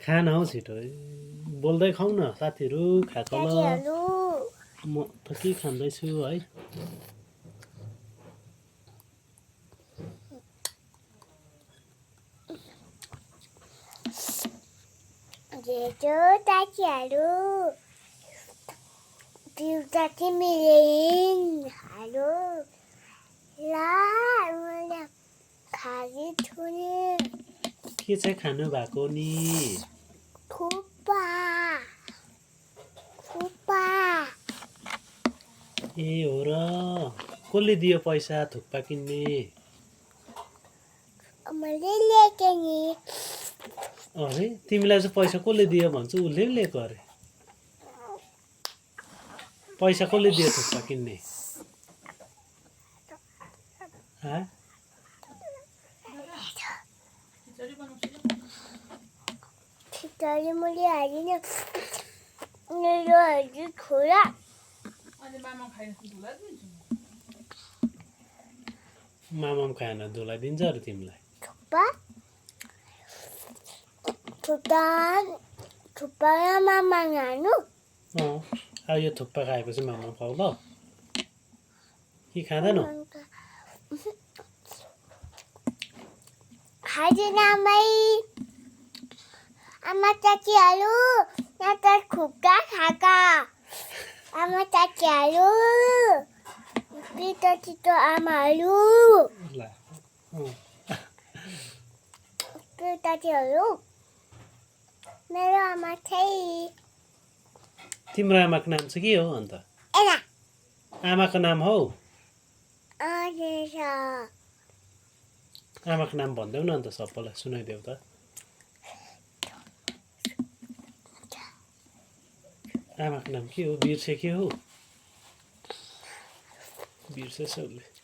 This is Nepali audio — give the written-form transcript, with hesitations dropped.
खान हौ छिटो बोल्दै खाऊ न साथीहरू खाएको ल साथीहरू म त के खाँदैछु है जेठो साथीहरू पिउता चाहिँ मिलेन हेलो ल मैले खाली छुने के चाहिँ खानु भएको नि थुक्पा थुक्पा ए हो र कसले दियो पैसा थुक्पा किन्ने मैले ल्याएँ नि अरे तिमीलाई चाहिँ पैसा कसले दियो भन्छ उसले पनि ल्याएको अरे पैसा कसले दियो थुक्पा किन्ने खिचडी मैले हालिन मेरो हजुर छोरा मामाम खाएन धुलाई दिन्छ अरे तिमीलाई थुक्पा थुक्पा र मामा खानु अब यो थुक्पा खाएपछि मामाम खाऊ ल कि खाँदैनौ खाँदैन आमा चाचीहरू यहाँ त थुक्पा खाएका आमा चाचीहरू छिटो छिटो आमाहरू चाचीहरू मेरो आमा चाहिँ तिम्रो आमाको नाम चाहिँ के हो अन्त एला आमाको नाम हौ हजुर आमाको नाम भनिदेऊ न अन्त सबैलाई सुनाइदेऊ त आमाको नाम के हो बिर्से के हो बिर्सेछ उसले